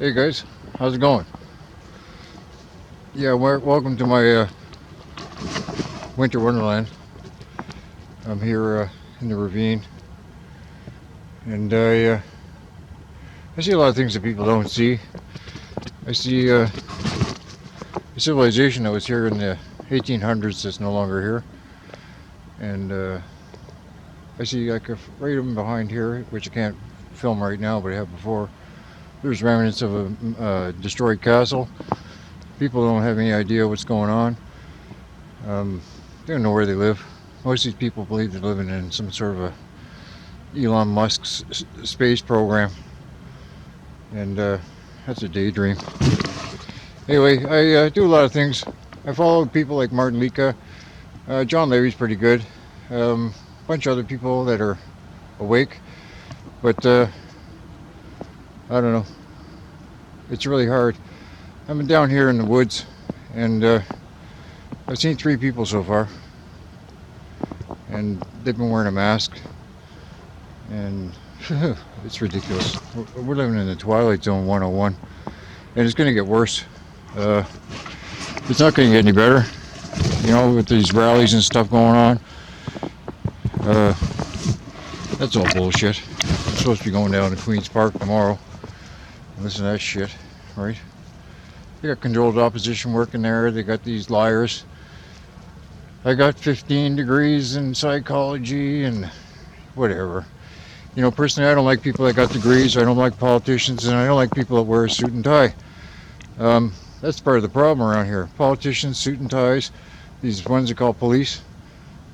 Hey guys, how's it going? Yeah, welcome to my winter wonderland. I'm here in the ravine, and I see a lot of things that people don't see. I see a civilization that was here in the 1800s that's no longer here, and I see like right in behind here, which I can't film right now, but I have before. There's remnants of a destroyed castle. People don't have any idea what's going on. They don't know where they live. Most of these people believe they're living in some sort of a Elon Musk's space program, and that's a daydream. Anyway, I do a lot of things. I follow people like Martin Lika. John Levy's pretty good. Bunch of other people that are awake, but I don't know. It's really hard. I've been down here in the woods, and I've seen 3 people so far, and they've been wearing a mask, and it's ridiculous. We're living in the Twilight Zone 101, and it's going to get worse. It's not going to get any better, with these rallies and stuff going on. That's all bullshit. I'm supposed to be going down to Queen's Park tomorrow and listen to that shit, right? They got controlled opposition working there. They got these liars. I got 15 degrees in psychology and whatever. Personally, I don't like people that got degrees. I don't like politicians, and I don't like people that wear a suit and tie. That's part of the problem around here. Politicians, suit and ties, these ones they call police,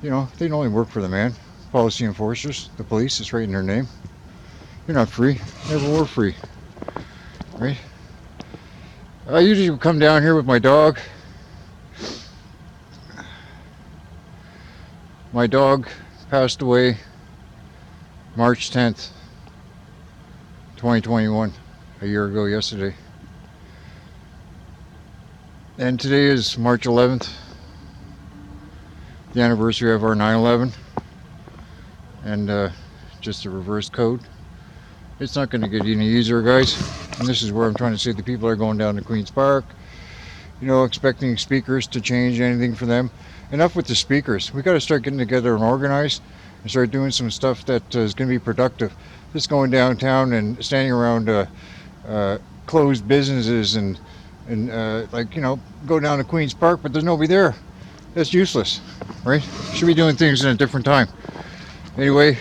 they don't only work for the man. Policy enforcers, the police, it's right in their name. You're not free. Never were free, right? I usually come down here with my dog. My dog passed away March 10th, 2021, a year ago yesterday. And today is March 11th, the anniversary of our 9/11, and just a reverse code. It's not going to get any easier, guys. And this is where I'm trying to say the people are going down to Queen's Park, expecting speakers to change anything for them. Enough with the speakers. We got to start getting together and organize and start doing some stuff that is going to be productive. Just going downtown and standing around closed businesses and go down to Queen's Park, but there's nobody there. That's useless, right? Should be doing things in a different time. Anyway,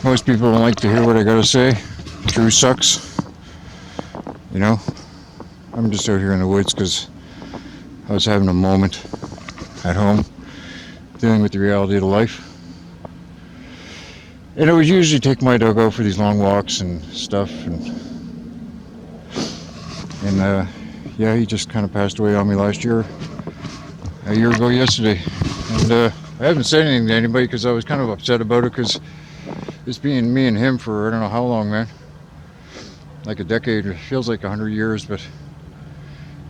most people don't like to hear what I gotta say. True sucks. I'm just out here in the woods because I was having a moment at home dealing with the reality of life. And I would usually take my dog out for these long walks and stuff, and he just kind of passed away on me last year, a year ago yesterday. And I haven't said anything to anybody because I was kind of upset about it, because it's been me and him for I don't know how long, man. Like a decade. It feels like 100 years, but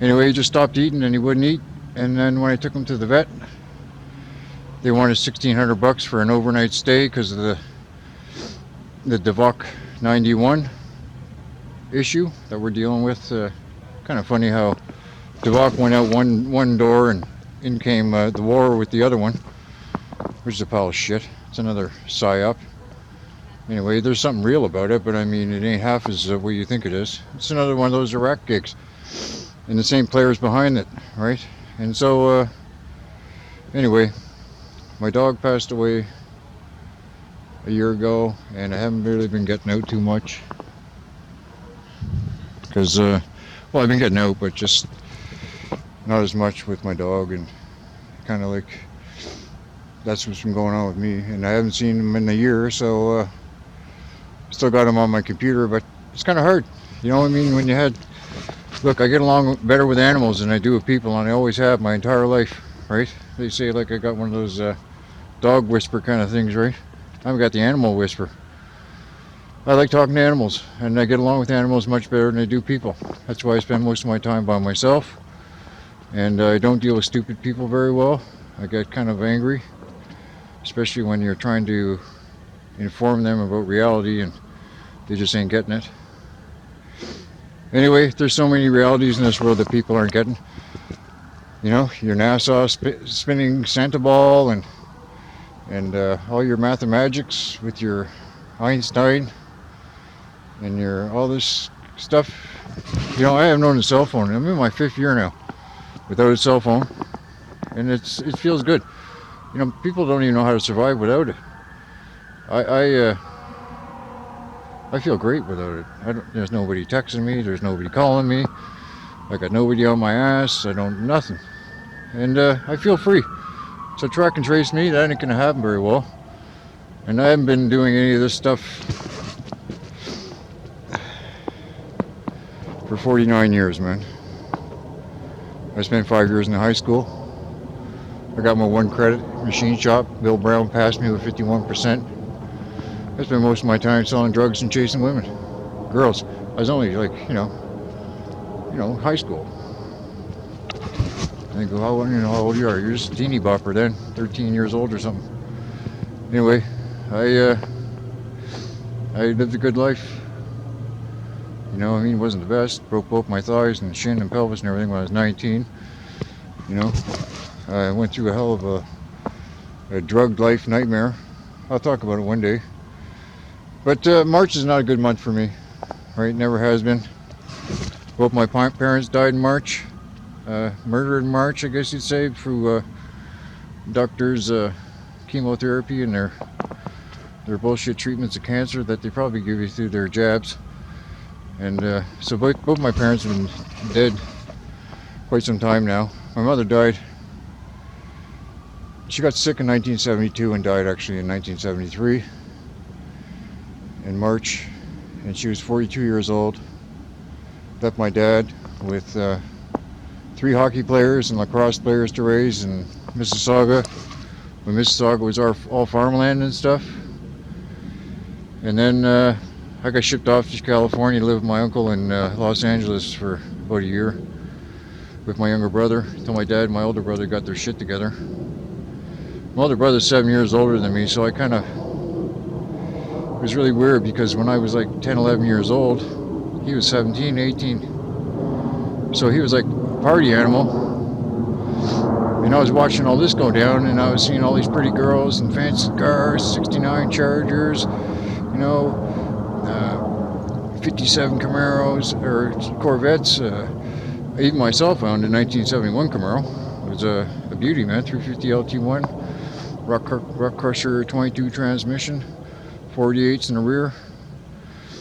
anyway, he just stopped eating and he wouldn't eat. And then when I took him to the vet, they wanted $1,600 for an overnight stay because of the DeVock 91 issue that we're dealing with. Kind of funny how DeVock went out one door and in came the war with the other one, which is a pile of shit. It's another psyop. Anyway, there's something real about it, but I mean, it ain't half as what you think it is. It's another one of those Iraq gigs, and the same players behind it, right? And so, anyway, my dog passed away a year ago, and I haven't really been getting out too much. Because, I've been getting out, but just not as much with my dog, and kind of like, that's what's been going on with me. And I haven't seen him in a year, so, still got him on my computer, but it's kind of hard. You know what I mean? When look, I get along better with animals than I do with people, and I always have my entire life, right? They say like I got one of those dog whisper kind of things, right? I've got the animal whisper. I like talking to animals, and I get along with animals much better than I do people. That's why I spend most of my time by myself, and I don't deal with stupid people very well. I get kind of angry, especially when you're trying to inform them about reality and they just ain't getting it. Anyway, there's so many realities in this world that people aren't getting. You know, your NASA spinning Santa ball and all your mathematics with your Einstein and your all this stuff. You know, I haven't owned a cell phone. I'm in my 5th year now without a cell phone, and it feels good. You know, people don't even know how to survive without it. I feel great without it. There's nobody texting me. There's nobody calling me. I got nobody on my ass. I don't nothing, and I feel free. So track and trace me, that ain't gonna happen very well. And I haven't been doing any of this stuff for 49 years, man. I spent 5 years in high school. I got my 1 credit machine shop. Bill Brown passed me with 51%. I spent most of my time selling drugs and chasing women, girls. I was only like, you know, high school. I think, how old you are? You're just a teeny bopper then, 13 years old or something. Anyway, I lived a good life. You know, I mean, it wasn't the best. Broke both my thighs and shin and pelvis and everything when I was 19. You know, I went through a hell of a drugged life nightmare. I'll talk about it one day. But March is not a good month for me, right? Never has been. Both my parents died in March. Murdered in March, I guess you'd say, through doctors' chemotherapy and their bullshit treatments of cancer that they probably give you through their jabs. And so both my parents have been dead quite some time now. My mother died. She got sick in 1972 and died actually in 1973 in March, and she was 42 years old. Left my dad with 3 hockey players and lacrosse players to raise in Mississauga, when Mississauga was all farmland and stuff. And then I got shipped off to California to live with my uncle in Los Angeles for about a year with my younger brother, until my dad and my older brother got their shit together. My older brother's 7 years older than me, so I kind of, it was really weird because when I was like 10, 11 years old, he was 17, 18. So he was like a party animal. And I was watching all this go down, and I was seeing all these pretty girls and fancy cars, 69 Chargers, you know, 57 Camaros, or Corvettes. Even myself owned a 1971 Camaro. It was a beauty, man, 350 LT1, Rock Crusher 22 transmission, 48s in the rear.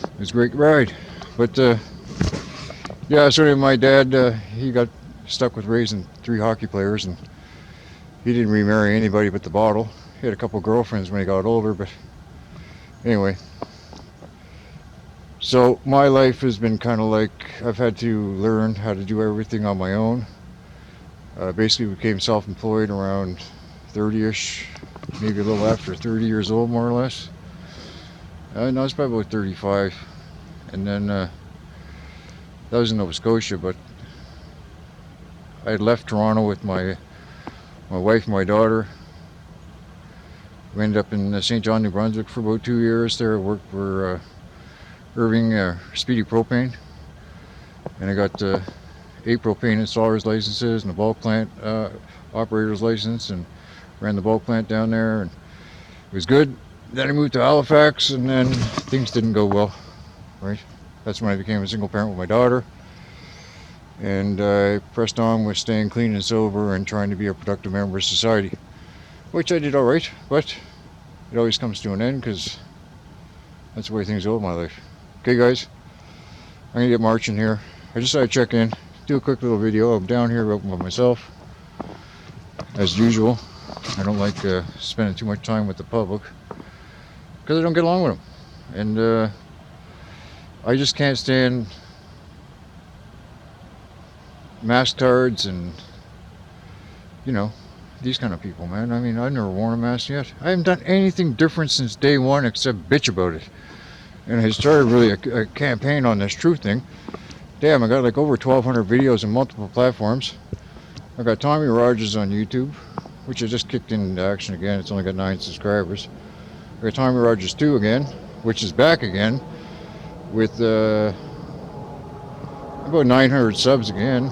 It was a great ride. But yeah, so anyway, my dad, he got stuck with raising 3 hockey players, and he didn't remarry anybody but the bottle. He had a couple girlfriends when he got older, but anyway. So my life has been kind of like, I've had to learn how to do everything on my own. Basically became self-employed around 30-ish, maybe a little after 30 years old, more or less. No, it's probably about 35. And then that was in Nova Scotia, but I had left Toronto with my wife and my daughter. We ended up in St. John, New Brunswick for about 2 years there. I worked for Irving Speedy Propane, and I got 8 propane installers licenses and a bulk plant operator's license, and ran the bulk plant down there, and it was good. Then I moved to Halifax, and then things didn't go well, right? That's when I became a single parent with my daughter, and I pressed on with staying clean and sober and trying to be a productive member of society, which I did all right, but it always comes to an end because that's the way things go in my life. Okay, guys, I'm gonna get marching here. I just thought I'd check in, do a quick little video. I'm down here by myself, as usual. I don't like spending too much time with the public because I don't get along with them, and I just can't stand mascards and, you know, these kind of people, man. I mean, I've never worn a mask yet. I haven't done anything different since day one except bitch about it. And I started really a campaign on this truth thing. Damn, I got like over 1,200 videos on multiple platforms. I got Tommy Rodgers on YouTube, which I just kicked into action again. It's only got 9 subscribers. I got Tommy Rodgers 2 again, which is back again with about 900 subs again.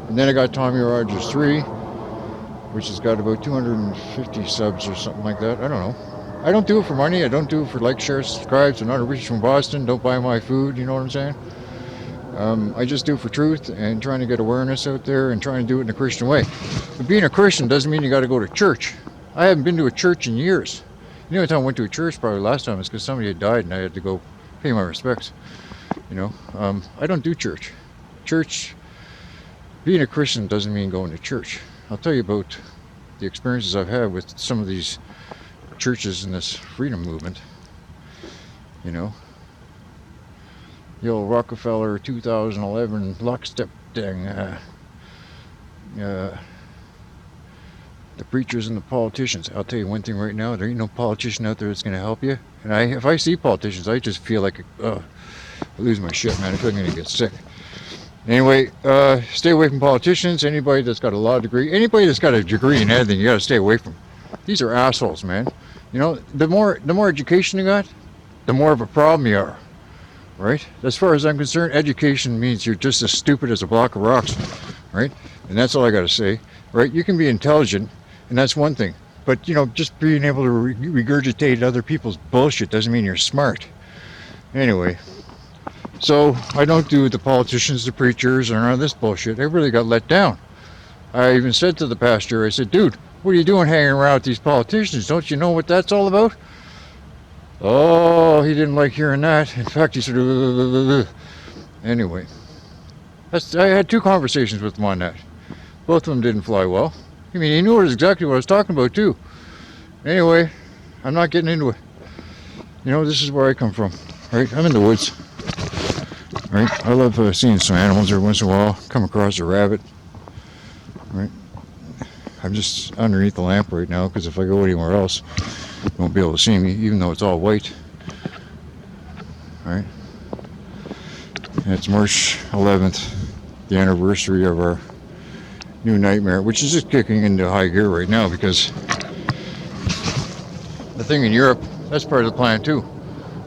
And then I got Tommy Rodgers 3, which has got about 250 subs or something like that. I don't know. I don't do it for money. I don't do it for like, share, subscribes. I'm not a rich from Boston. Don't buy my food. You know what I'm saying? I just do it for truth and trying to get awareness out there and trying to do it in a Christian way. But being a Christian doesn't mean you got to go to church. I haven't been to a church in years. The only time I went to a church probably last time was because somebody had died and I had to go pay my respects. You know, I don't do church. Being a Christian doesn't mean going to church. I'll tell you about the experiences I've had with some of these churches in this freedom movement. You know, the old Rockefeller 2011 lockstep thing. The preachers and the politicians. I'll tell you one thing right now, there ain't no politician out there that's going to help you. And if I see politicians, I just feel like I lose my shit, man. I feel like I'm going to get sick. Anyway, stay away from politicians. Anybody that's got a law degree, anybody that's got a degree in anything, you got to stay away from. These are assholes, man. You know, the more education you got, the more of a problem you are. Right? As far as I'm concerned, education means you're just as stupid as a block of rocks. Right? And that's all I got to say. Right? You can be intelligent, and that's one thing. But, you know, just being able to regurgitate other people's bullshit doesn't mean you're smart. Anyway, so I don't do the politicians, the preachers, or none of this bullshit. I really got let down. I even said to the pastor, I said, dude, what are you doing hanging around with these politicians? Don't you know what that's all about? Oh, he didn't like hearing that. In fact, he said, anyway. I had 2 conversations with him on that. Both of them didn't fly well. I mean, he knew exactly what I was talking about, too. Anyway, I'm not getting into it. You know, this is where I come from, right? I'm in the woods, right? I love seeing some animals every once in a while. Come across a rabbit, right? I'm just underneath the lamp right now because if I go anywhere else, you won't be able to see me, even though it's all white. All right? And it's March 11th, the anniversary of our new nightmare, which is just kicking into high gear right now because the thing in Europe, that's part of the plan too.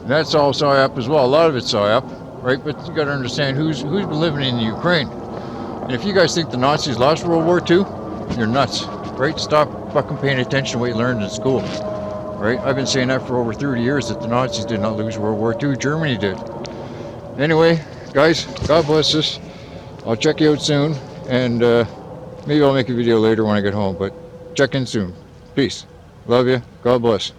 And that's all PSYOP as well. A lot of it's PSYOP, right? But you got to understand who's been living in the Ukraine. And if you guys think the Nazis lost World War II, you're nuts, right? Stop fucking paying attention to what you learned in school, right? I've been saying that for over 30 years that the Nazis did not lose World War II. Germany did. Anyway, guys, God bless us. I'll check you out soon, and maybe I'll make a video later when I get home, but check in soon. Peace. Love you. God bless.